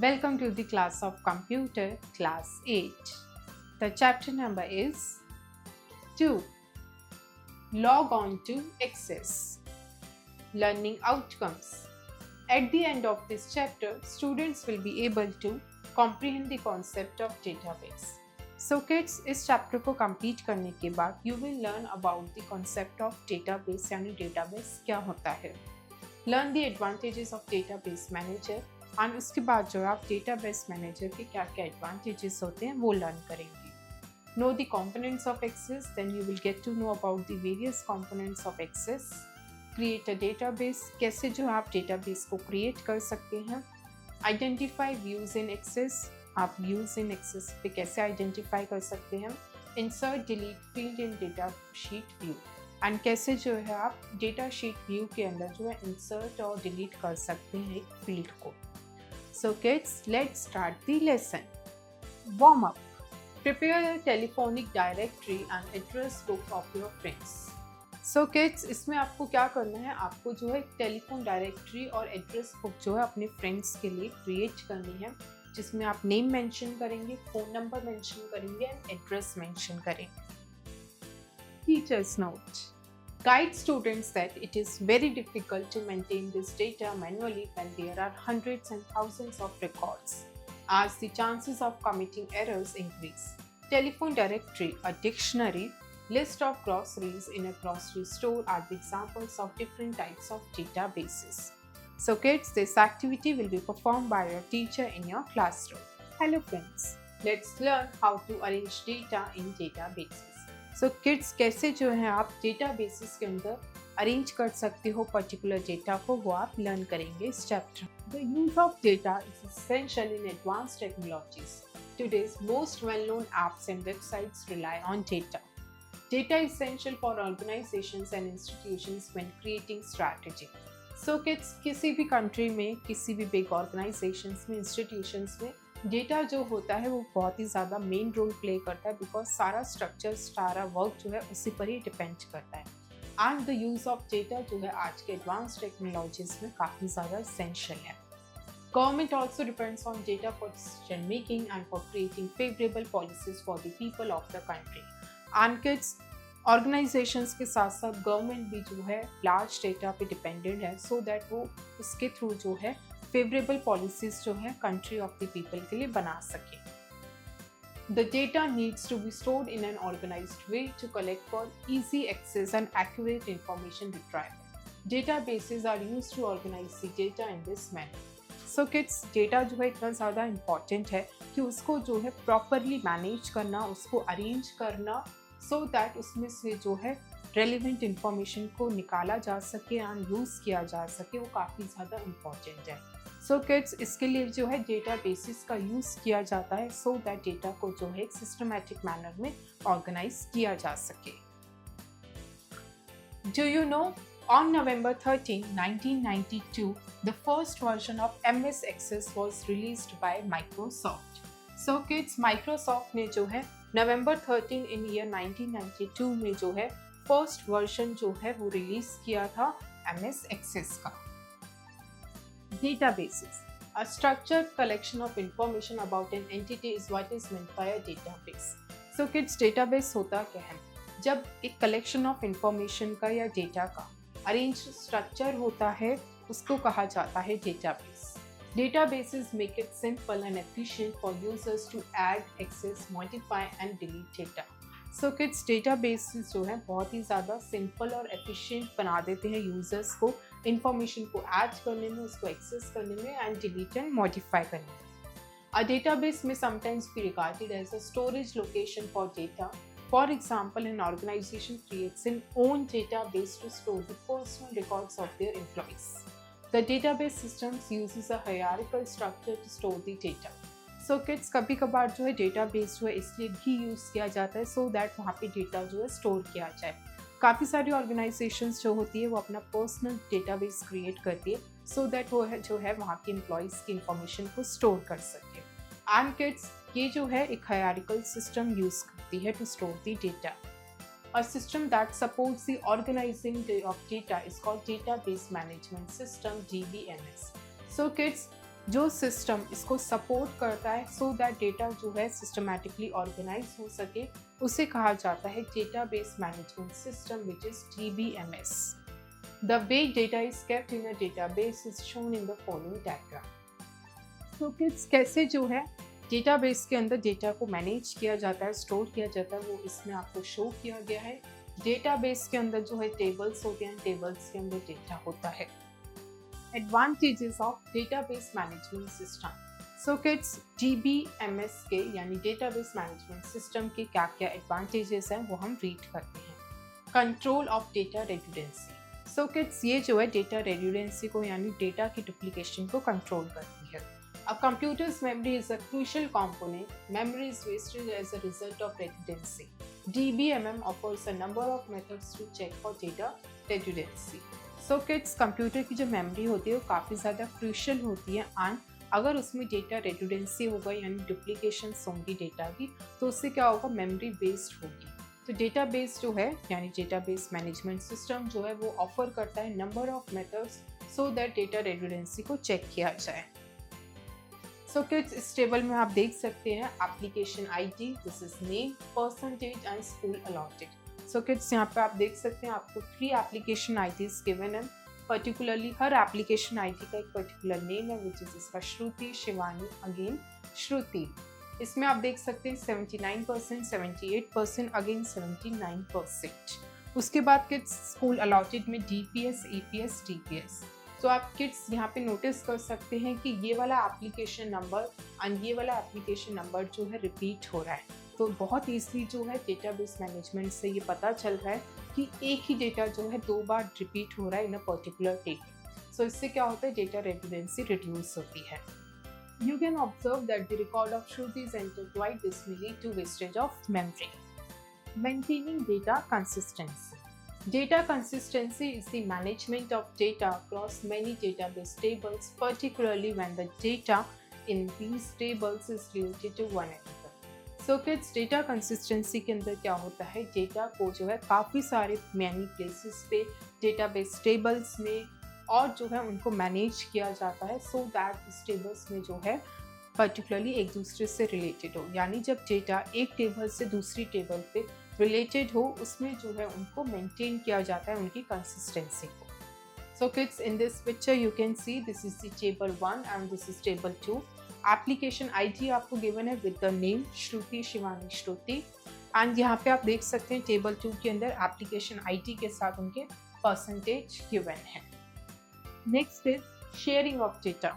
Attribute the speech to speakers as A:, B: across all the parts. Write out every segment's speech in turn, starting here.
A: Welcome to the class of Computer, Class 8. The chapter number is 2. Log on to Access. Learning Outcomes. At the end of this chapter, students will be able to comprehend the concept of database. So kids, इस chapter को complete करने के बाद you will learn about the concept of database यानी database क्या होता है. Learn the advantages of database manager और उसके बाद जो आप database manager के क्या क्या advantages होते हैं वो learn करेंगे. Know the components of Access, then you will get to know about the various components of Access. Create a database, कैसे जो आप database को create कर सकते हैं. Identify views in Access, आप views in Access पे कैसे identify कर सकते हैं. Insert delete field in data sheet view, and कैसे जो है आप डेटा शीट व्यू के अंदर जो है इंसर्ट और डिलीट कर सकते हैं एक फील्ड को. So kids, let's start the lesson. Warm up. Prepare a telephonic directory and address book of your friends. So kids, इसमें आपको क्या करना है, आपको जो है टेलीफोन डायरेक्टरी और एड्रेस बुक जो है अपने फ्रेंड्स के लिए क्रिएट करनी है, जिसमें आप नेम मेंशन करेंगे, फ़ोन नंबर मेंशन करेंगे एंड एड्रेस मेंशन करेंगे. Teacher's note. Guide students that it is very difficult to maintain this data manually when there are hundreds and thousands of records, as the chances of committing errors increase. Telephone directory, a dictionary, list of groceries in a grocery store are the examples of different types of databases. So kids, this activity will be performed by your teacher in your classroom. Hello friends, let's learn how to arrange data in databases. So kids, कैसे जो है आप databases के अंदर arrange कर सकते हो particular data को, वो आप लर्न करेंगे इस chapter. The use of data is essential in advanced technologies. Today's most well known apps and websites rely on data. Data is essential for organisations and institutions when creating strategy. So kids, किसी भी country में, किसी भी big organisations में, institutions में data जो होता है वो बहुत ही ज़्यादा मेन रोल प्ले करता है, बिकॉज सारा स्ट्रक्चर, सारा वर्क जो है उसी पर ही डिपेंड करता है. And the use of data जो है आज के एडवांस टेक्नोलॉजीज में काफ़ी ज़्यादा एसेंशियल है. Government also depends on data for decision making and for creating favourable policies for the people of the country. And kids, organisations के साथ साथ गवर्नमेंट भी जो है लार्ज डेटा पे डिपेंडेंट है, सो दैट वो उसके थ्रू जो है फेवरेबल पॉलिसीज जो है कंट्री ऑफ द पीपल के लिए बना सके. The data needs to be stored in an organised way to collect for easy access and accurate information retrieval. Databases are used to organise the data in this manner. So kids, data जो है इतना ज़्यादा important है कि उसको जो है properly manage करना, उसको अरेंज करना, सो दैट उसमें से जो है रेलिवेंट इंफॉर्मेशन को निकाला जा सके एंड यूज़ किया जा सके, वो काफ़ी ज़्यादा इम्पॉर्टेंट है. सो किड्स, इसके लिए जो है डेटा बेसिस का यूज़ किया जाता है, सो दैट डेटा को जो है एक सिस्टमैटिक मैनर में ऑर्गेनाइज किया जा सके. Do you know, on November 13, 1992, the first version of MS Access was released by Microsoft. So kids, Microsoft ने जो है November 13 in year 1992 में जो है फर्स्ट वर्जन जो है वो रिलीज किया था MS Access का. Databases. A structured collection of information about an entity is what is meant by a database. So kids, database होता क्या है? जब एक collection of information का या data का arranged structure होता है, उसको कहा जाता है database. Databases make it simple and efficient for users to add, access, modify and delete data. So kids, databases जो है बहुत ही ज़्यादा सिंपल और एफिशिएंट बना देते हैं यूज़र्स को इंफॉर्मेशन को ऐड करने में, उसको एक्सेस करने में एंड डिलीट एंड मॉडिफाई करने में. अ डेटाबेस में sometimes be regarded as a storage location for data. For example, an organisation creates an own database to store the personal records of their employees. The database systems uses a hierarchical structure to store the data. So kids, कभी कभार जो है database जो है इसलिए भी use किया जाता है, सो दैट वहाँ पे डेटा जो है स्टोर किया जाए. काफ़ी सारी ऑर्गेनाइजेशंस जो होती है वो अपना पर्सनल डेटाबेस क्रिएट करती है, सो दैट वो है जो है वहाँ के एम्प्लॉइज़ की इंफॉर्मेशन को स्टोर कर सके. एंड किड्स, ये जो है एक हायरार्किकल सिस्टम यूज़ करती है to store the data. A system that supports the organizing of data is called Database Management System, DBMS. So kids, जो सिस्टम इसको सपोर्ट करता है सो दैट डेटा जो है सिस्टमैटिकली ऑर्गेनाइज हो सके, उसे कहा जाता है database management system which is DBMS. The way data is kept in a database is shown in the following diagram. तो किड्स कैसे जो है डेटाबेस के अंदर डेटा को मैनेज किया जाता है, स्टोर किया जाता है, वो इसमें आपको शो किया गया है। डेटाबेस के अंदर जो है टेबल्स होते हैं, टेबल्स के अंदर डेटा होता है। Advantages of database management system. So kids DBMS के यानी डेटाबेस मैनेजमेंट सिस्टम के क्या क्या एडवांटेजेस हैं वो हम रीड करते हैं। Control of data redundancy. So kids ये जो है डेटा रेडुडेंसी को यानी डेटा की डुप्लीकेशन को कंट्रोल करती है। A computer's memory is a crucial component. Memory is wasted as a result of redundancy. DBMM offers a number of methods to check for data redundancy. So kids, computer की जो memory होती है वो काफ़ी ज़्यादा crucial होती है and अगर उसमें डेटा रेडुडेंसी होगा यानी डुप्लीकेशन होंगी डेटा की, तो उससे क्या होगा, मेमोरी वेस्ट होगी। तो डेटाबेस जो है यानी डेटाबेस मैनेजमेंट सिस्टम जो है वो ऑफर करता है number of methods so that data redundancy को चेक किया जाए। सो किड्स इस टेबल में आप देख सकते हैं application ID, this is name, percentage and school allotted. So kids यहाँ पे आप देख सकते हैं आपको 3 एप्लीकेशन आईडीज गिवन है। पर्टिकुलरली हर एप्लीकेशन आईडी का एक पर्टिकुलर नेम है विच इज इसका श्रुति, शिवानी, अगेन श्रुति। इसमें आप देख सकते हैं 79%, 78%, अगेन 79%। उसके बाद किड्स स्कूल अलॉटेड में DPS, EPS, TPS। तो आप किड्स यहाँ पे नोटिस कर सकते हैं कि ये वाला एप्लीकेशन नंबर एंड ये वाला एप्लीकेशन नंबर जो है रिपीट हो रहा है। तो बहुत ईजली जो है डेटाबेस मैनेजमेंट से ये पता चल रहा है कि एक ही डेटा जो है 2 बार रिपीट हो रहा है इन अ पर्टिकुलर टेबल। सो इससे क्या होता है, डेटा रेडुडेंसी रिड्यूस होती है। You can observe that the record of Shruti is entered twice. This may lead to wastage of memory. Maintaining data consistency. Data consistency is the management of data across many database tables, particularly when the data in these tables is related to one another. So kids, data consistency के अंदर क्या होता है, data को जो है काफ़ी सारे मैनी प्लेसेस पे डेटाबेस टेबल्स में और जो है उनको मैनेज किया जाता है सो दैट इस टेबल्स में जो है पर्टिकुलरली एक दूसरे से रिलेटेड हो, यानी जब डेटा एक टेबल से दूसरी टेबल पे रिलेटेड हो उसमें जो है उनको मेंटेन किया जाता है उनकी कंसिस्टेंसी को। So kids in this picture you can see this is the table 1 and this is table 2। Application ID आपको गिवन है with the name Shruti, Shivani, Shruti and यहाँ पे आप देख सकते हैं टेबल 2 के अंदर एप्लीकेशन आईडी के साथ उनके परसेंटेज गिवन है। Next is sharing of data.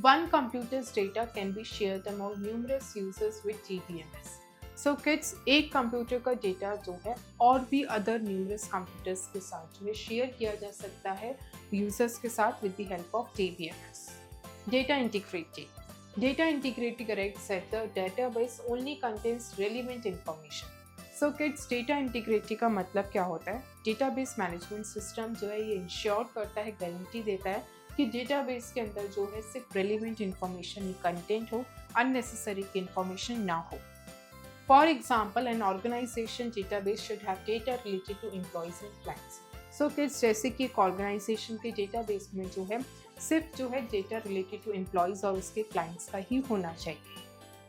A: One computer's data can be shared among numerous users with DBMS. So kids, एक कंप्यूटर का डेटा जो है और भी अदर न्यूमरस कंप्यूटर्स के साथ जो है शेयर किया जा सकता है यूजर्स के साथ with the help of DBMS. Data integrity. Data integrity corrects that the database only contains relevant information. So kids, data integrity का मतलब क्या होता है? डेटाबेस मैनेजमेंट सिस्टम जो है ये इंश्योर करता है, गारंटी देता है कि डेटाबेस के अंदर जो है सिर्फ रेलिवेंट इंफॉर्मेशन कंटेंट हो, अननेसेसरी की इंफॉर्मेशन ना हो। For example an organisation database should have data related to employees and clients. So kids, जैसे कि एक ऑर्गेनाइजेशन के डेटाबेस में जो है सिर्फ जो है डेटा रिलेटेड टू एम्प्लॉयज और उसके क्लाइंट्स का ही होना चाहिए।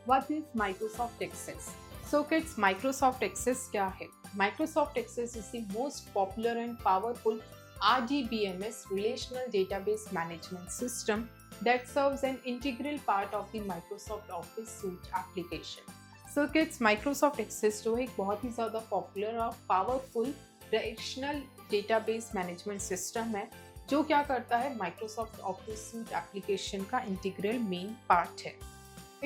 A: What is Microsoft Access? So kids, Microsoft Access क्या है? Microsoft Access is the most popular and powerful RDBMS relational database management system that serves an integral part of the Microsoft Office suite application. So kids, Microsoft Access जो है एक बहुत ही ज़्यादा popular और powerful relational database management system है जो क्या करता है, Microsoft Office suite application का integral main part है।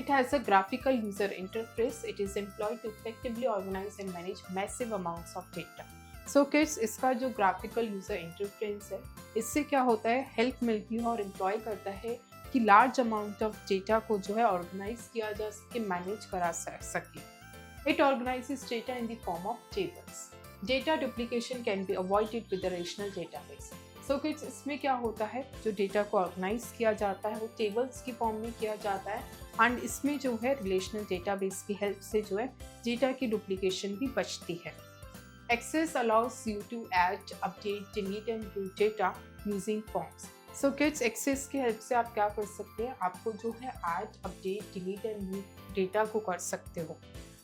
A: It has a graphical user interface. It is employed to effectively organize and manage massive amounts of data. So kids, इसका जो graphical user interface है इससे क्या होता है, हेल्प मिलती है और एम्प्लॉय करता है कि लार्ज अमाउंट ऑफ डेटा को जो है ऑर्गेनाइज किया जा सके, मैनेज करा सके। It organises data in the form of tables. Data duplication can be avoided with the relational database. So kids, इसमें क्या होता है, जो डेटा को ऑर्गेनाइज किया जाता है वो टेबल्स की फॉर्म में किया जाता है एंड इसमें जो है रिलेशनल डेटाबेस की हेल्प से जो है डेटा की डुप्लीकेशन भी बचती है। Access allows you to add, update, delete and view data using forms. So kids access की हेल्प से आप क्या कर सकते हैं, आपको जो है add, update, delete and mute data को कर सकते हो.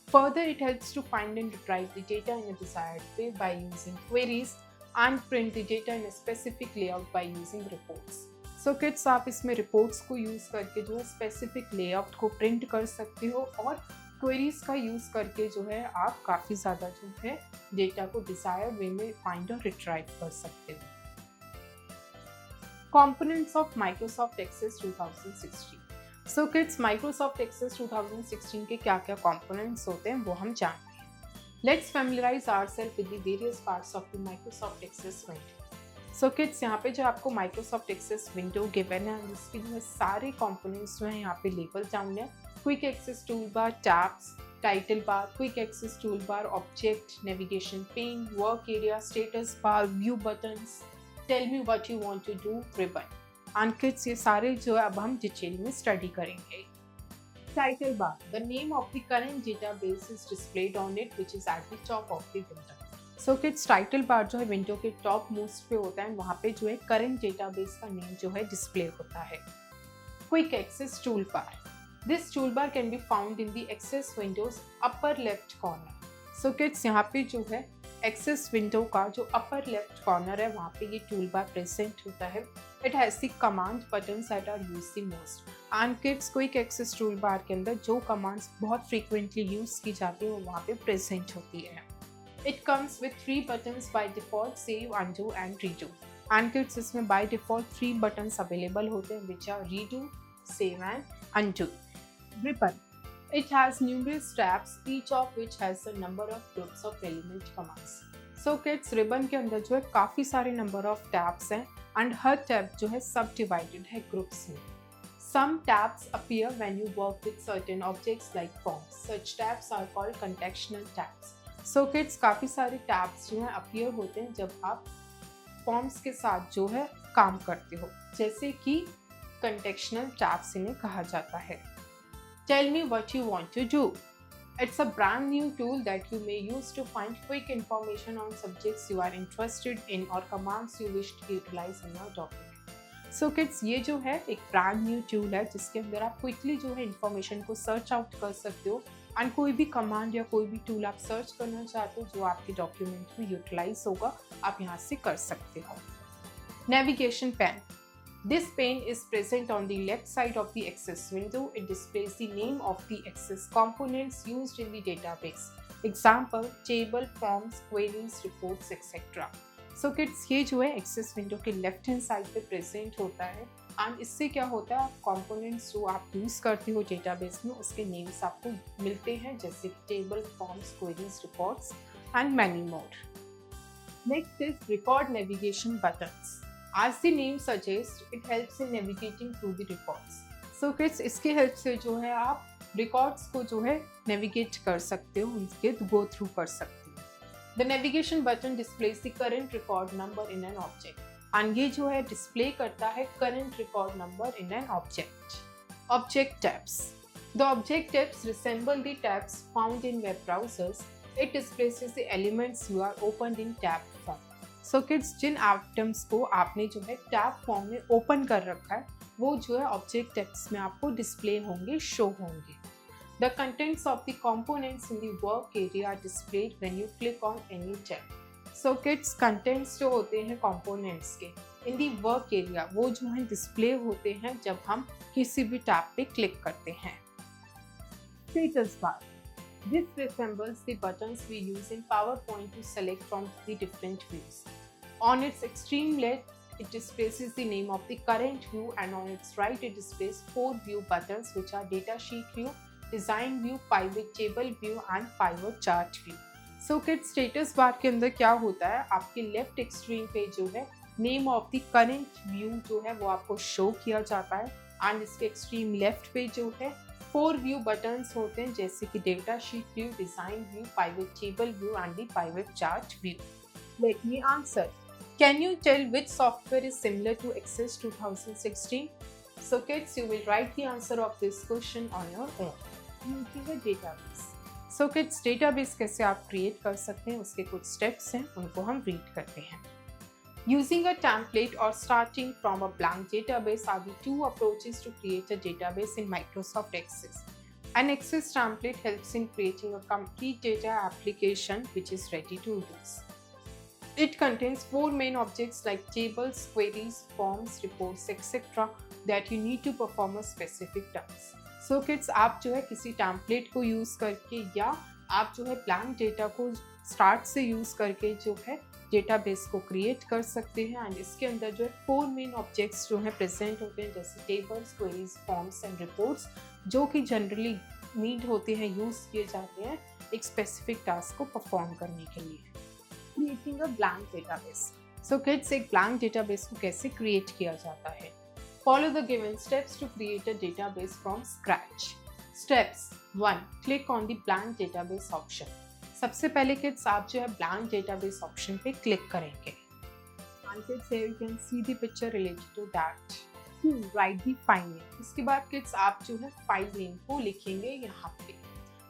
A: Further, it helps to find and retrieve the data in a desired way by using queries and print the data in a specific layout by using reports. So kids, आप इसमें reports को use करके जो है specific layout को print कर सकते हो और queries का use करके जो है आप काफ़ी ज़्यादा जो है data को desired way में find और retrieve कर सकते हो. Components of Microsoft Access 2016. So kids, Microsoft Access 2016 के क्या क्या कंपोनेंट्स होते हैं वो हम जानते हैं. Let's familiarise ourselves with the various parts of the Microsoft Access window. So kids, यहाँ पे जो आपको माइक्रोसॉफ्ट एक्सेस विंडो गिवन है उसके जो सारे कंपोनेंट्स जो हैं यहाँ पे लेबल डाउन है. Quick access tool bar, tabs, title bar, quick access tool bar, object, navigation pane, work area, status bar, view buttons, tell me what you want to do, ribbon. And kids, ये सारे जो है अब हम detail में study करेंगे. Title bar, the name of the current database is displayed on it which is at the top of the window. So kids, title bar जो है विंडो के टॉप मोस्ट पे होता है, वहाँ पे जो है करंट डेटाबेस का नेम जो है डिस्प्ले होता है. Quick access tool bar, this tool bar can be found in the access windows upper left corner. So kids, यहाँ पे जो है एक्सेस विंडो का जो अपर लेफ्ट कॉर्नर है वहाँ पे ये टूल बार प्रेजेंट होता है. It has the command buttons that are used the most. And kids, quick access tool bar के अंदर जो कमांड्स बहुत फ्रीक्वेंटली यूज़ की जाती है वो वहाँ पे प्रेजेंट होती है. It comes with 3 buttons by default, save, undo and redo. And kids, इसमें बाय डिफॉल्ट 3 बटन्स अवेलेबल होते हैं which are redo, save and undo. Ribbon, it has numerous tabs, each of which has a number of groups of element commands. So kids, ribbon के अंदर जो है काफ़ी सारे number of tabs हैं and her tab जो है सब divided है groups में. Some tabs appear when you work with certain objects like forms. Such tabs are called contextual tabs. So kids, काफ़ी सारे tabs जो हैं appear होते हैं जब आप forms के साथ जो है काम करते हो, जैसे कि contextual tabs इन्हें कहा जाता है. Tell me what you want to do. It's a brand new tool that you may use to find quick information on subjects you are interested in or commands you wish to utilize in your document. So kids, ये जो है एक brand new tool है जिसके अंदर आप quickly जो है information को search out कर सकते हो and कोई भी command या कोई भी tool आप search करना चाहते हो जो आपके document में utilize होगा, आप यहाँ से कर सकते हो. Navigation pen. This pane is present on the left side of the Access window. It displays the name of the Access components used in the database. Example, table, forms, queries, reports, etc. So kids, ये जो है Access window के left hand side पे present होता है and इससे क्या होता है, components जो आप use करते हो database में उसके names आपको मिलते हैं, जैसे कि table, forms, queries, reports and many more. Next is record navigation buttons. As the name suggests, it helps in navigating through the records. So kids, इसके help से जो है आप records को जो है navigate कर सकते हो, उनके go through कर सकते हो. The navigation button displays the current record number in an object. And ये जो है display करता है current record number in an object. Object tabs. The object tabs resemble the tabs found in web browsers. It displays the elements you are opened in tab form. So kids, जिन items को आपने जो है tab form में open कर रखा है वो जो है ऑब्जेक्ट टेक्स्ट में आपको डिस्प्ले होंगे, शो होंगे. The contents of the components in the work area are displayed when you click on any tab. So kids, contents जो होते हैं कंपोनेंट्स के इन द वर्क एरिया वो जो है डिस्प्ले होते हैं जब हम किसी भी टैब पे क्लिक करते हैं. Status bar. This resembles the buttons we use in PowerPoint to select from the different views. On its extreme left, it displays the name of the current view, and on its right, it displays 4 view buttons which are Datasheet view, Design view, Pivot table view and Pivot chart view. So kids, status bar के अंदर क्या होता है, आपके left extreme पे जो है name of the current view जो है वो आपको show किया जाता है, and इसके extreme left पे जो है 4 व्यू बटन्स होते हैं जैसे कि data sheet view, design view, pivot table view and the pivot chart view. Let me answer. Can you tell which software is similar to access 2016? So kids, you will write the answer of this question on your own. Using a database. So kids, database कैसे आप create कर सकते हैं उसके कुछ steps हैं, उनको हम रीड करते हैं. Using a template or starting from a blank database are the two approaches to create a database in Microsoft Access. An Access template helps in creating a complete data application which is ready to use. It contains four main objects like tables, queries, forms, reports, etc. that you need to perform a specific task. So kids, आप जो है किसी template को use करके या आप जो है blank data को start से use करके जो है डेटाबेस को क्रिएट कर सकते हैं एंड इसके अंदर जो है फोर मेन ऑब्जेक्ट्स जो है प्रेजेंट होते हैं, जैसे tables, queries, forms and reports, जो कि जनरली नीड होते हैं, यूज किए जाते हैं एक स्पेसिफिक टास्क को परफॉर्म करने के लिए. Creating a blank database. So kids, एक ब्लैंक डेटाबेस को कैसे क्रिएट किया जाता है? Follow the given steps to create a database from scratch. Steps 1. Click on the blank database option. सबसे पहले किड्स आप जो है ब्लैंक डेटाबेस ऑप्शन पे क्लिक करेंगे. And kids, here you can see the picture related to that. Write the file name. इसके बाद kids आप जो है फाइल नेम को लिखेंगे यहाँ पे.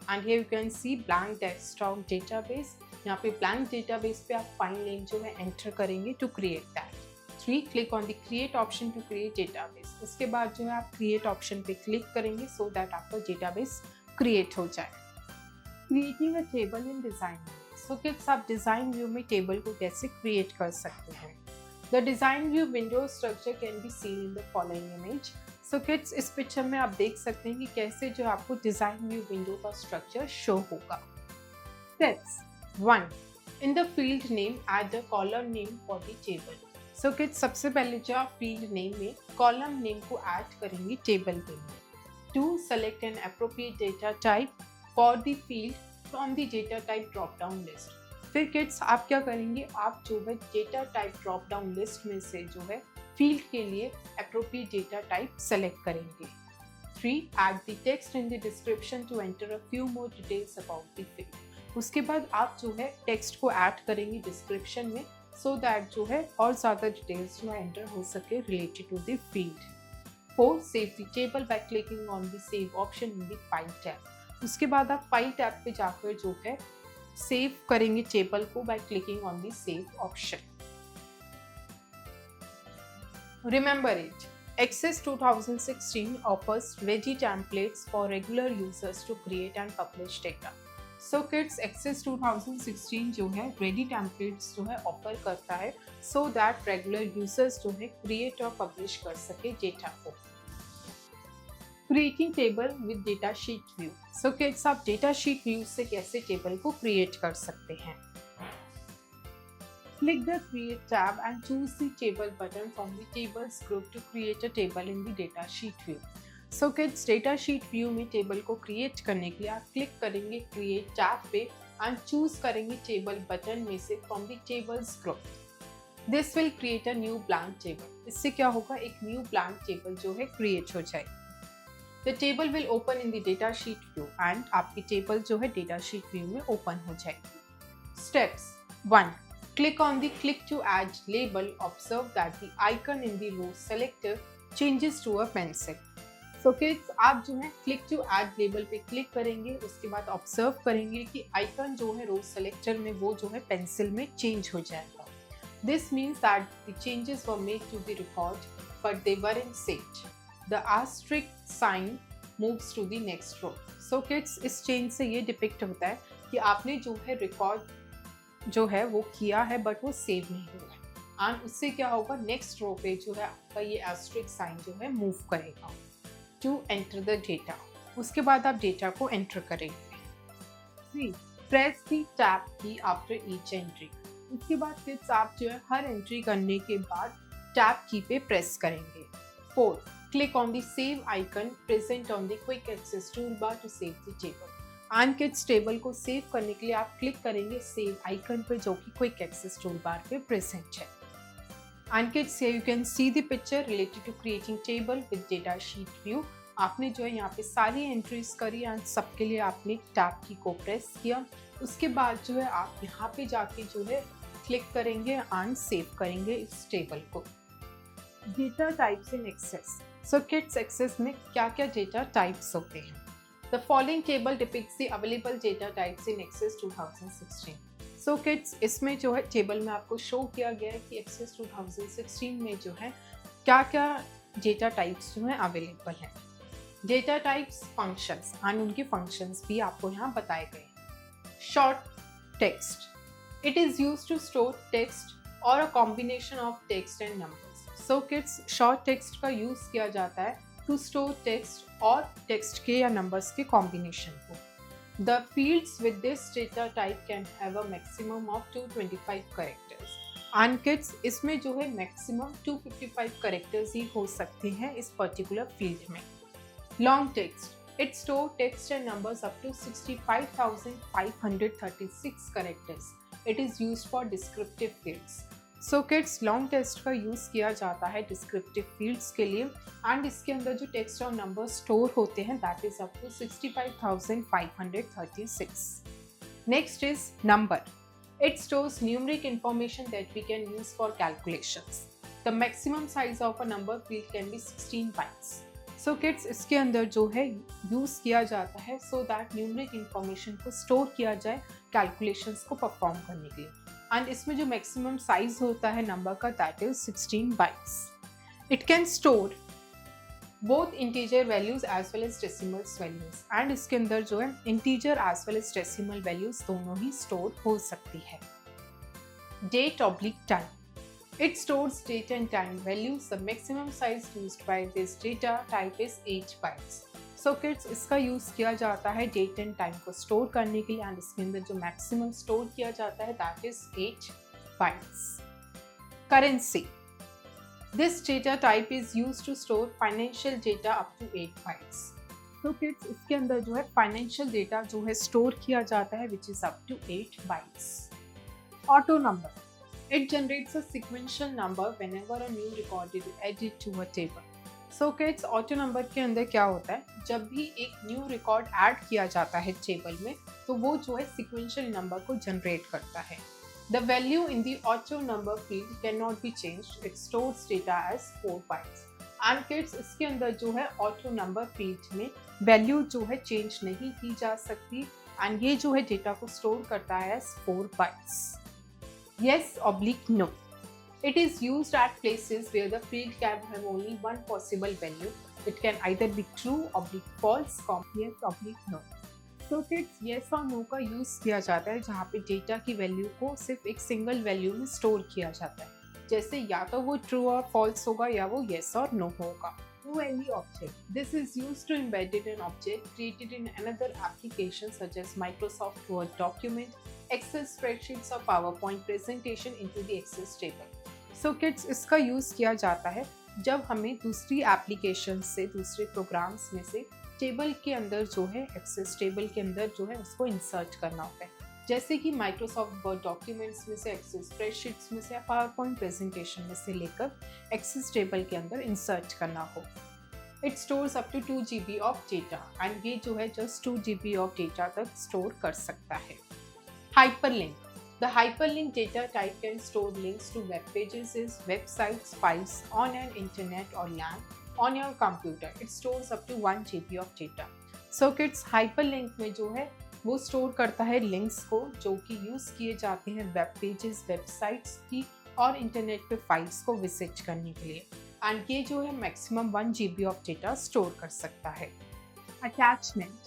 A: And here you can see blank desktop database. यहाँ पे blank database पे आप फाइल नेम जो है एंटर करेंगे to create that. 3. Click on the create option to create database. उसके बाद जो है आप create option पे क्लिक करेंगे so that आपका database create हो जाए. Creating a table in design view. So kids, आप डिज़ाइन व्यू में टेबल को कैसे क्रिएट कर सकते हैं? The design view window structure can be seen in the following image. So kids, इस पिक्चर में आप देख सकते हैं कि कैसे जो आपको डिज़ाइन व्यू विंडो का स्ट्रक्चर शो होगा. Steps 1. In the field name add the column name for the table. So kids, सबसे पहले जो आप फील्ड नेम में कॉलम नेम को ऐड करेंगे टेबल के लिए. 2. Select N appropriate data type for the field from the data type drop down list. फिर किड्स आप क्या करेंगे, आप जो है data type drop down list में से जो है फील्ड के लिए एप्रोप्रिएट डेटा टाइप सेलेक्ट करेंगे. 3. Add the text in the description to enter a few more details about the field. उसके बाद आप जो है टेक्स्ट को ऐड करेंगे डिस्क्रिप्शन में सो दैट जो है और ज़्यादा डिटेल्स जो एंटर हो सके related to the field. 4. Save the table by clicking on the save option in the file tab. उसके बाद आप फाइल टैब पे जाकर जो है सेव करेंगे टेबल को bye clicking on the save option. Remember it, Access 2016 offers ready templates for regular users to create and publish data. So kids, Access 2016 जो है ready templates जो है ऑफर करता है so that regular users जो है create और publish कर सके data को. Creating table with data sheet view. So kids, आप data sheet view से कैसे table को create कर सकते हैं? Click the Create tab and choose the Table button from the Tables group to create a table in the data sheet view. So kids, data sheet view में table को create करने के लिए आप click करेंगे Create tab पे and choose करेंगे Table button में से from the Tables group. This will create a new blank table. इससे क्या होगा, एक new blank table जो है create हो जाएगी. The table will open in the data sheet view and आपकी table जो है data sheet view में open हो जाएगी. Steps 1. Click on the Click to Add label. Observe that the icon in the row selector changes to a pencil. So kids, आप जो है Click to Add label पे click करेंगे, उसके बाद observe करेंगे कि icon जो है row selector में वो जो है pencil में change हो जाएगा. This means that the changes were made to the record, but they weren't saved. The asterisk sign moves to the next row. So kids, इस change से ये depict होता है कि आपने जो है record जो है वो किया है बट वो सेव नहीं हुआ है एंड उससे क्या होगा, नेक्स्ट रो पे जो है आपका ये एस्टेरिस्क साइन जो है मूव करेगा टू एंटर द डेटा. उसके बाद आप डेटा को एंटर करेंगे. 3. प्रेस द टैब की आफ्टर ईच एंट्री. उसके बाद किड्स आप जो है हर एंट्री करने के बाद टैब की पे प्रेस करेंगे. 4. Click on the save icon present on the quick access toolbar to save the table. And kids, table को सेव करने के लिए आप क्लिक करेंगे सेव आइकन पे जो कि क्विक एक्सेस टूलबार पे प्रेजेंट है. And kids, here you can see the picture related to creating table with data sheet view. आपने जो है यहाँ पे सारी एंट्रीज करी एंड सबके लिए आपने टैब की को प्रेस किया. उसके बाद जो है आप यहाँ पे जाके जो है क्लिक करेंगे एंड सेव करेंगे इस टेबल को. Data types in access. So kids, access में क्या क्या डेटा टाइप्स होते हैं? The following table depicts the available data types in Access 2016. So kids, इसमें जो है टेबल में आपको शो किया गया है कि एक्सेस 2016 में जो है क्या क्या डेटा टाइप्स जो है अवेलेबल हैं। डेटा टाइप्स, फंक्शंस एंड उनके फंक्शंस भी आपको यहाँ बताए गए हैं। Short text, it is used to store text और a combination of text and numbers. So kids, short text का यूज़ किया जाता है टू स्टोर टेक्स्ट और टेक्स्ट के या नंबर्स के कॉम्बिनेशन को। The fields with this data type can have a maximum of 225 characters. And kids, इसमें जो है maximum 255 characters ही हो सकते हैं इस particular field में। Long text, it store text and numbers up to 65,536 characters. It is used for descriptive fields. So kids, long text का use किया जाता है descriptive fields के लिए एंड इसके अंदर जो टेक्स्ट और नंबर स्टोर होते हैं that is up to 65,536। Next is number, it stores numeric information that we can use for calculations. The maximum size of a number field can be 16 bytes. So kids, इसके अंदर जो है use किया जाता है so that numeric information को store किया जाए कैलकुलेशंस को परफॉर्म करने के लिए। एंड इसमें जो मैक्सिमम साइज होता है नंबर का that is 16 bytes. It can store both integer values as well as decimals values and इसके अंदर जो है integer as well as decimal values दोनों ही स्टोर हो सकती है। Date oblique time, it stores date and time values. The maximum size used by this data type is 8 bytes. So kids, इसका यूज़ किया जाता है डेट एंड टाइम को स्टोर करने के लिए एंड इसके अंदर जो मैक्सिमम स्टोर किया जाता है that is 8 bytes. Currency, this data type is used to store financial data up to 8 bytes. So kids, इसके अंदर जो है financial data जो है स्टोर किया जाता है which is up to 8 bytes. Auto number, it generates a sequential number whenever a new record is added to a table. So kids, auto number के अंदर क्या होता है, जब भी एक न्यू रिकॉर्ड ऐड किया जाता है टेबल में तो वो जो है sequential नंबर को जनरेट करता है। The value in the auto number field cannot be changed. It stores data as 4 bytes. And kids, इसके अंदर जो है auto number field में वैल्यू जो है चेंज नहीं की जा सकती एंड ये जो है डेटा को स्टोर करता है as 4 bytes. Yes oblique no. It is used at places where the field can have only one possible value. It can either be true oblique false, yes oblique no. तो kids, yes और no का use किया जाता है जहाँ पे data की value को सिर्फ एक सिंगल वैल्यू में स्टोर किया जाता है, जैसे या तो वो ट्रू और फॉल्स होगा या वो येस और नो होगा। To any object, this is used to embed it an object created in another application such as Microsoft Word document, Excel spreadsheets or PowerPoint presentation into the Access table. So kids, इसका use किया जाता है जब हमें दूसरी application से, दूसरे programmes में से टेबल के अंदर जो है एक्सेस टेबल के अंदर जो है उसको इंसर्ट करना होता है, जैसे कि माइक्रोसॉफ्ट वर्ड डॉक्यूमेंट्स में से, एक्सेस स्प्रेडशीट्स में से या पावरपॉइंट प्रेजेंटेशन में से लेकर एक्सेस टेबल के अंदर इंसर्ट करना हो। It stores up to 2 GB of data and ये जो है जस्ट 2 GB ऑफ डेटा तक स्टोर कर सकता है। Hyperlink, the hyperlink data type can store links to web pages, websites, files on an internet और land on your computer. It stores up to 1 GB of data. So kids, hyperlink में जो है वो store करता है links को जो कि यूज़ किए जाते हैं वेब पेजेस, वेबसाइट्स की और इंटरनेट पे फाइल्स को विजिट करने के लिए एंड ये जो है maximum 1 GB of data store कर सकता है। Attachment,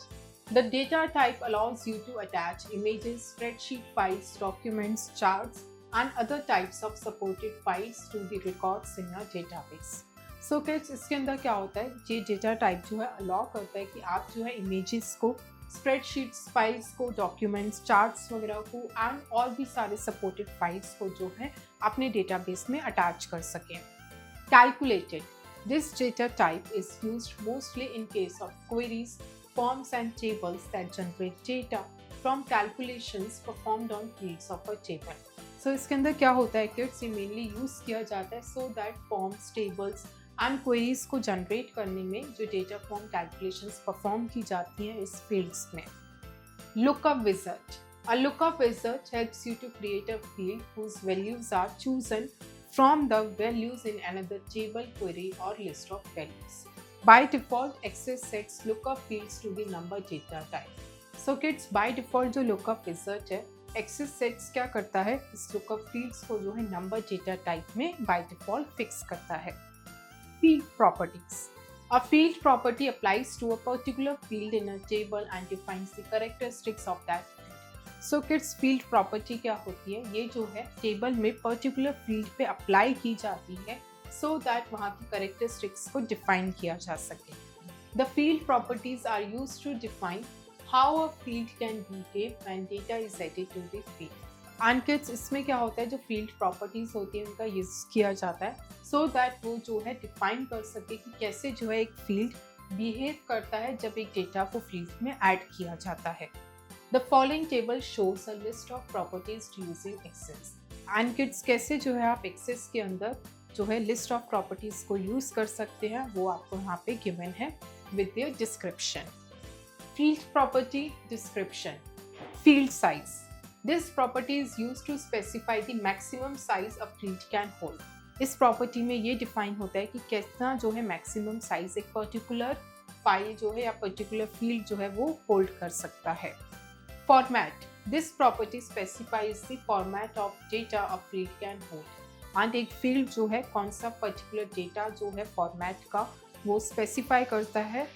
A: the data type allows you to attach images, spreadsheet files, documents, charts and other types of supported files to the records in your database. So kids, इसके अंदर क्या होता है, ये data type जो है अलाउ करता है कि आप जो है इमेजेस को, स्प्रेडशीट्स फाइल्स को, डॉक्यूमेंट्स, चार्ट्स वगैरह को एंड और भी सारे सपोर्टेड फाइल्स को जो है अपने डेटाबेस में अटैच कर सकें। Calculated, this data type is used mostly in case of queries, forms and tables that generate data from calculations performed on fields of a table. So इसके अंदर क्या होता है किड्स, ये मेनली यूज़ किया जाता है so that forms, tables and queries को जनरेट करने में जो डेटा फॉर्म कैलकुलेशंस परफॉर्म की जाती हैं इस फील्ड्स में। Lookup wizard, a lookup wizard helps you to create a field whose values are chosen from the values in another table, query और list of values. By default Access sets lookup fields to the number data type. So kids, by default जो lookup wizard है Access sets क्या करता है, इस lookup fields को जो है नंबर डेटा टाइप में बाय डिफॉल्ट फिक्स करता है। Field properties. A field property applies to a particular field in a table and defines the characteristics of that field. So kids, field property क्या होती है, ये जो है टेबल में पर्टिकुलर फील्ड पे अप्लाई की जाती है so that वहाँ की characteristics को डिफाइन किया जा सके। The field properties are used to define how a field can behave when data is added to the field. And kids, इसमें क्या होता है, जो फील्ड प्रॉपर्टीज होती है उनका यूज किया जाता है सो दैट वो जो है डिफाइन कर सके कि कैसे जो है एक फील्ड बिहेव करता है जब एक डेटा को फील्ड में ऐड किया जाता है। The following table shows a list of properties using access. And kids, कैसे जो है आप एक्सेस के अंदर जो है लिस्ट ऑफ प्रॉपर्टीज को यूज कर सकते हैं वो आपको यहाँ पे गिवन है with their description. Field property description. Field size. This property is used to specify the maximum size a field can hold. इस प्रॉपर्टी में ये डिफाइन होता है कि कितना जो है मैक्सिमम साइज एक पर्टिकुलर फाइल जो है या पर्टिकुलर फील्ड जो है वो होल्ड कर सकता है। Format. This property specifies the format of data a field can hold. And एक फील्ड जो है कौन सा पर्टिकुलर डेटा जो है फॉर्मेट का वो स्पेसिफाई करता है।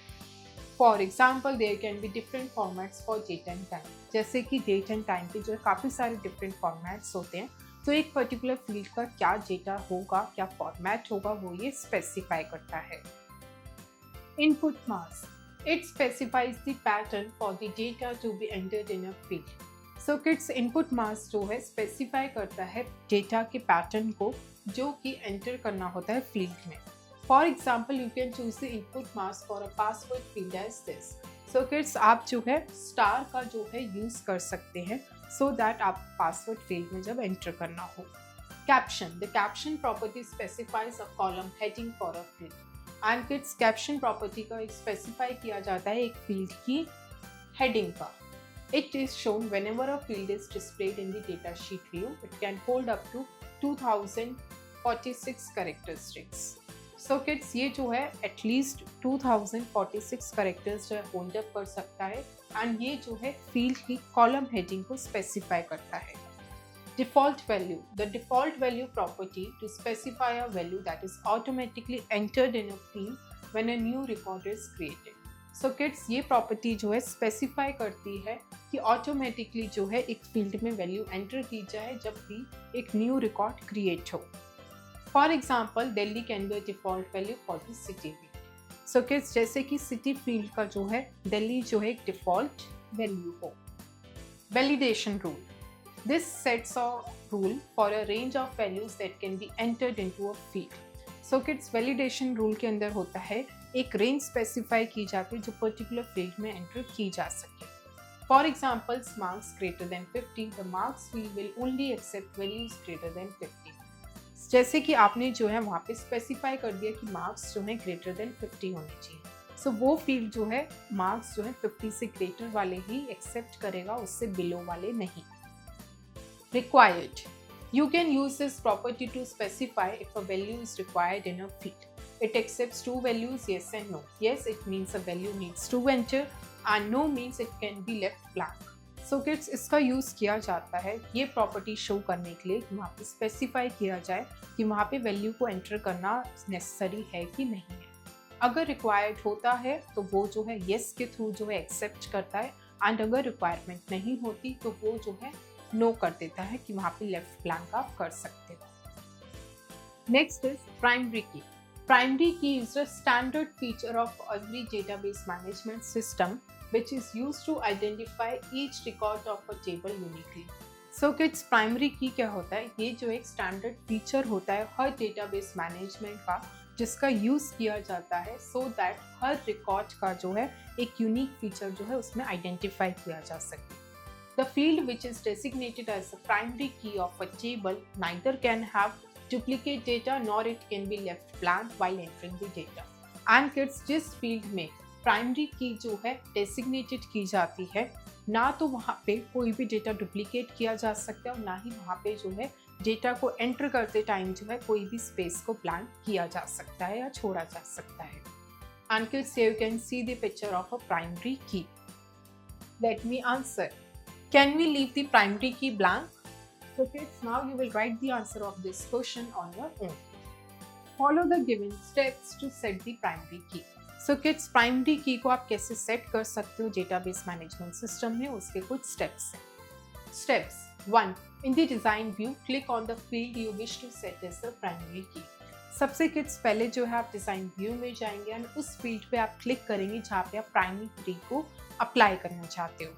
A: For example, there can be different formats for date and time. जैसे कि डेट एंड टाइम के जो है काफ़ी सारे डिफरेंट फॉर्मेट्स होते हैं, तो एक पर्टिकुलर फील्ड का क्या डेटा होगा, क्या फॉर्मेट होगा, वो ये स्पेसिफाई करता है। Input mask. It specifies the pattern for the data to be entered in a field. So kids, input mask जो है स्पेसिफाई करता है डेटा के पैटर्न को जो कि एंटर करना होता है फील्ड में। For example, you can choose the input mask for a password field as this. So kids, आप जो है स्टार का जो है यूज कर सकते हैं so that आप पासवर्ड फील्ड में जब एंटर करना हो। Caption. The caption property specifies a column heading for a field. And kids, caption property का एक स्पेसिफाई किया जाता है एक फील्ड की हेडिंग का। It is shown whenever a field is displayed in the data sheet view. It can hold up to 2046 characteristics. So kids, ये जो है एटलीस्ट 2046 करेक्टर्स जो है होल्ड अप कर सकता है एंड ये जो है फील्ड की कॉलम हेडिंग को स्पेसिफाई करता है। Default value. The default value property to specify a value that is automatically entered in a field when a new record is created. So kids, ये प्रॉपर्टी जो है स्पेसिफाई करती है कि ऑटोमेटिकली जो है एक फील्ड में वैल्यू एंटर की जाए जब भी एक न्यू रिकॉर्ड क्रिएट हो। For example, Delhi can be a default value for the city field. So kids, जैसे कि सिटी फील्ड का जो है दिल्ली जो है एक डिफॉल्ट वैल्यू हो। Validation rule. This sets a rule for a range of values that can be entered into a field. So kids, validation rule के अंदर होता है एक रेंज स्पेसिफाई की जाती है जो पर्टिकुलर फील्ड में एंटर की जा सके। For example, marks greater than 50, the marks field will only accept values greater than 50। जैसे कि आपने जो है वहाँ पे स्पेसिफाई कर दिया कि मार्क्स जो है ग्रेटर देन 50 होने चाहिए, सो वो फील्ड जो है मार्क्स जो है 50 से ग्रेटर वाले ही एक्सेप्ट करेगा, उससे बिलो वाले नहीं। Required. You can use this property to specify if a value is required in a field. It accepts two values, yes and no. Yes, it means a value needs to enter and no means it can be left blank. So kids, इसका use किया जाता है ये property show करने के लिए कि वहाँ पे स्पेसिफाई किया जाए कि वहाँ पे वैल्यू को एंटर करना नेसेसरी है कि नहीं है। अगर रिक्वायर्ड होता है तो वो जो है येस के थ्रू जो है एक्सेप्ट करता है एंड अगर रिक्वायरमेंट नहीं होती तो वो जो है नो कर देता है कि वहाँ पे लेफ्ट ब्लैंक आप कर सकते हो। नेक्स्ट इज प्राइमरी की। प्राइमरी की is a standard feature of every database management system which is used to identify each record of a table uniquely. So kids, primary की क्या होता है, ये जो एक स्टैंडर्ड फीचर होता है हर डेटाबेस मैनेजमेंट का जिसका यूज़ किया जाता है सो दैट हर रिकॉर्ड का जो है एक यूनिक फीचर जो है उसमें आइडेंटिफाई किया जा सके। The field which is designated as the primary key of a table neither can have duplicate data nor it can be left blank while entering the data. And kids, जिस field में primary key जो है designated की जाती है ना तो वहाँ पे कोई भी डेटा डुप्लीकेट किया जा सकता है और ना ही वहाँ पे जो है डेटा को एंटर करते टाइम जो है कोई भी स्पेस को ब्लैंक किया जा सकता है या छोड़ा जा सकता है। And kids, here you can see the picture of a primary key. Let me answer. Can we leave the primary key blank? So kids, now you will write the answer of this question on your own. Follow the given steps to set the primary key. So kids, primary की को आप कैसे set कर सकते हो database management system में, उसके कुछ स्टेप्स हैं. Steps 1. In the design view, click on the field you wish to set as the primary key. सबसे किड्स पहले जो है आप डिज़ाइन व्यू में जाएंगे एंड उस फील्ड पे आप क्लिक करेंगे जहाँ पे आप प्राइमरी की को अप्लाई करना चाहते हो.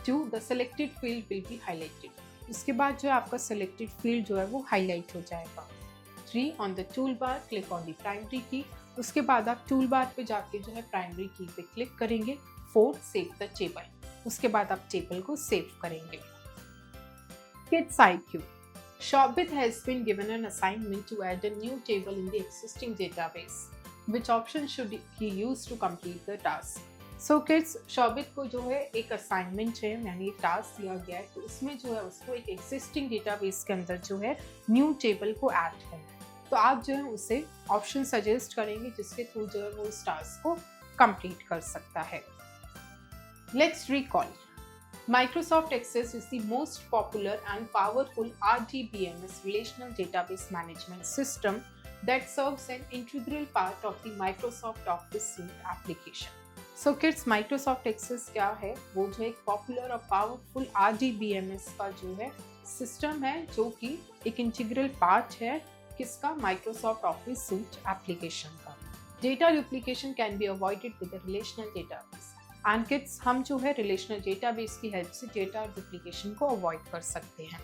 A: 2. The selected field will be highlighted. उसके बाद जो है आपका selected field जो है वो हाईलाइट हो जाएगा. 3. On the toolbar, click on the primary key. उसके बाद आप टूल बार पे जाके जो है प्राइमरी की पे क्लिक करेंगे. 4. Save the table. उसके बाद आप टेबल को सेव करेंगे. Kids IQ. Shobit has been given an assignment to add a new table in the existing database. Which option should he use to complete the task? So kids, शोभित को जो है एक assignment है, यानी एक task दिया गया है, तो उसमें जो है उसको एक एग्जिस्टिंग डेटाबेस के अंदर जो है न्यू टेबल को ऐड करना है. तो आप जो है उसे ऑप्शन सजेस्ट करेंगे जिसके थ्रू जो है वो इस टास्क को कंप्लीट कर सकता है. Let's recall. Microsoft Access is the most popular and powerful RDBMS relational database management system that serves an integral part of the Microsoft Office suite application. So kids, Microsoft Access क्या है? वो जो एक popular और powerful RDBMS का जो है system है जो कि एक इंटीग्रल पार्ट है किसका? Microsoft Office suite application का. Data duplication can be avoided with a relational database. And kids, हम जो है रिलेशनल डेटाबेस की हेल्प से डेटा डुप्लीकेशन को अवॉइड कर सकते हैं.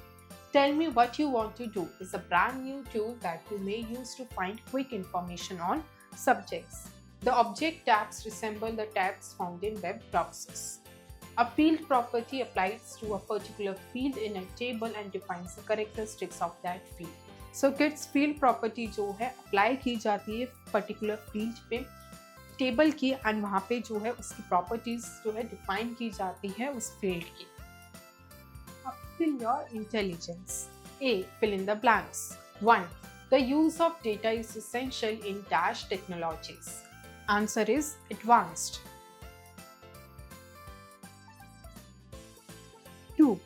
A: Tell me what you want to do is a brand new tool that you may use to find quick information on subjects. The object tabs resemble the tabs found in web browsers. A field property applies to a particular field in a table and defines the characteristics of that field. So kids, field property जो है apply की जाती है particular field पे table की and वहाँ पे जो है उसकी प्रॉपर्टीज जो है डिफाइन की जाती है उस फील्ड की. Fill your intelligence. A. Fill in the blanks. 1. The use of data is essential in dash technologies. Answer is advanced. 2.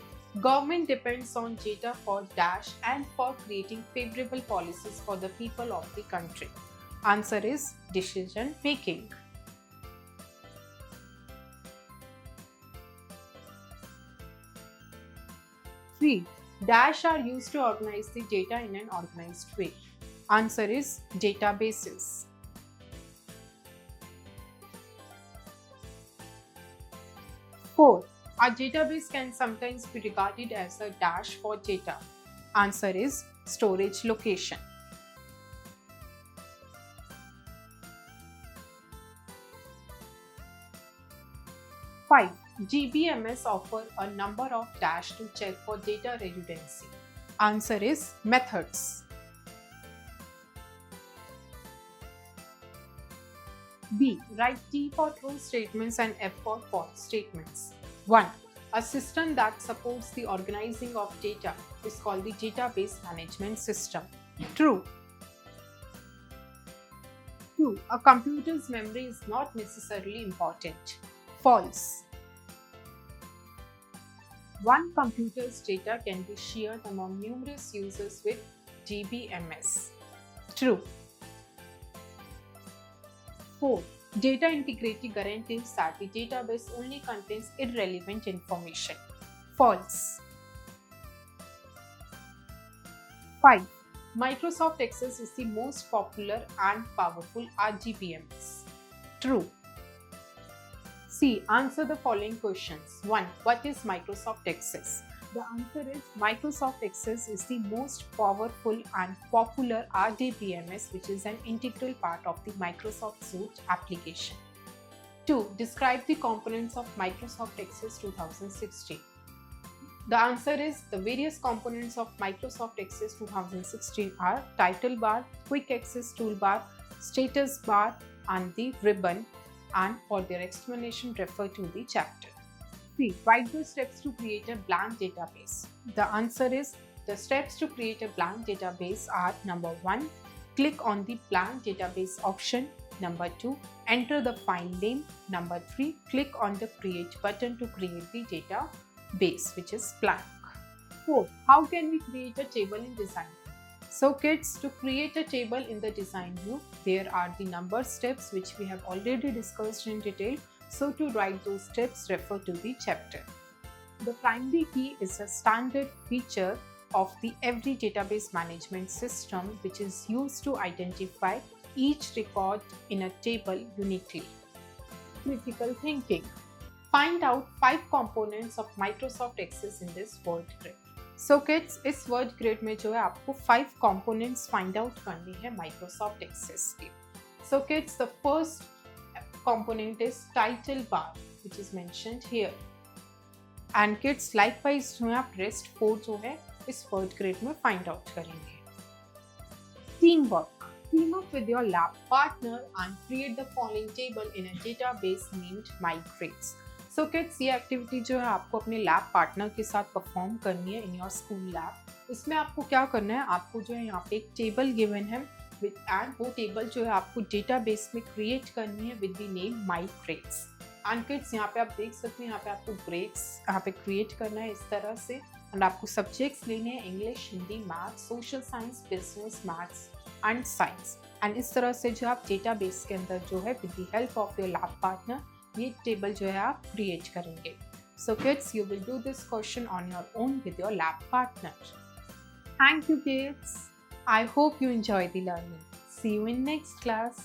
A: Government depends on data for dash and for creating favorable policies for the people of the country. Answer is decision making. 3. Dash are used to organize the data in an organized way. Answer is databases. 4. A database can sometimes be regarded as a dash for data. Answer is storage location. 5. GBMS offer a number of dash to check for data redundancy. Answer is methods. B. Write T for true statements and F for false statements. 1. A system that supports the organizing of data is called the database management system. True. 2. A computer's memory is not necessarily important. False. One computer's data can be shared among numerous users with DBMS. True. 4. Data integrity guarantees that the database only contains irrelevant information. False. 5. Microsoft Access is the most popular and powerful RDBMS. True. C. Answer the following questions. 1. What is Microsoft Access? The answer is Microsoft Access is the most powerful and popular RDBMS, which is an integral part of the Microsoft Suite application. 2. Describe the components of Microsoft Access 2016. The answer is the various components of Microsoft Access 2016 are title bar, quick access toolbar, status bar, and the ribbon. And for their explanation, refer to the chapter. 3. Write the steps to create a blank database. The answer is the steps to create a blank database are: number 1, click on the blank database option. Number 2, enter the file name. Number 3, click on the create button to create the data. base, which is blank. Fourth, how can we create a table in design view? So kids, to create a table in the design view, there are the number steps which we have already discussed in detail. So to write those steps, refer to the chapter. The primary key is a standard feature of the every database management system which is used to identify each record in a table uniquely. Critical thinking. Find out 5 components of Microsoft Access in this word grid. So kids, इस word grid में जो है आपको 5 components find out करने हैं Microsoft Access के. So kids, the first component is title bar, which is mentioned here. And kids, likewise जो है आप rest 4 जो है इस word grid में find out करेंगे. Teamwork. Team up with your lab partner and create the following table in a database named MyGrades. So kids, ये activity जो है आपको अपने लैब पार्टनर के साथ परफॉर्म करनी है इन योर स्कूल लैब. इसमें आपको क्या करना है, आपको जो है यहाँ पे एक टेबल गिवन है एंड वो टेबल जो है आपको डेटाबेस में क्रिएट करनी है with the name MyGrades. And kids, यहाँ पे आप देख सकते हैं, यहाँ पे आपको ग्रेड्स यहाँ पे क्रिएट करना है इस तरह से. एंड आपको सब्जेक्ट्स लेने हैं English, Hindi, maths, social science, business, maths and science. And इस तरह से जो आप डेटाबेस के अंदर जो है with the help of your lab partner ये टेबल जो है आप क्रिएट करेंगे. सो kids, you will do this question on your own with your lab partner. Thank you kids. I hope you enjoy the learning. See you in next class.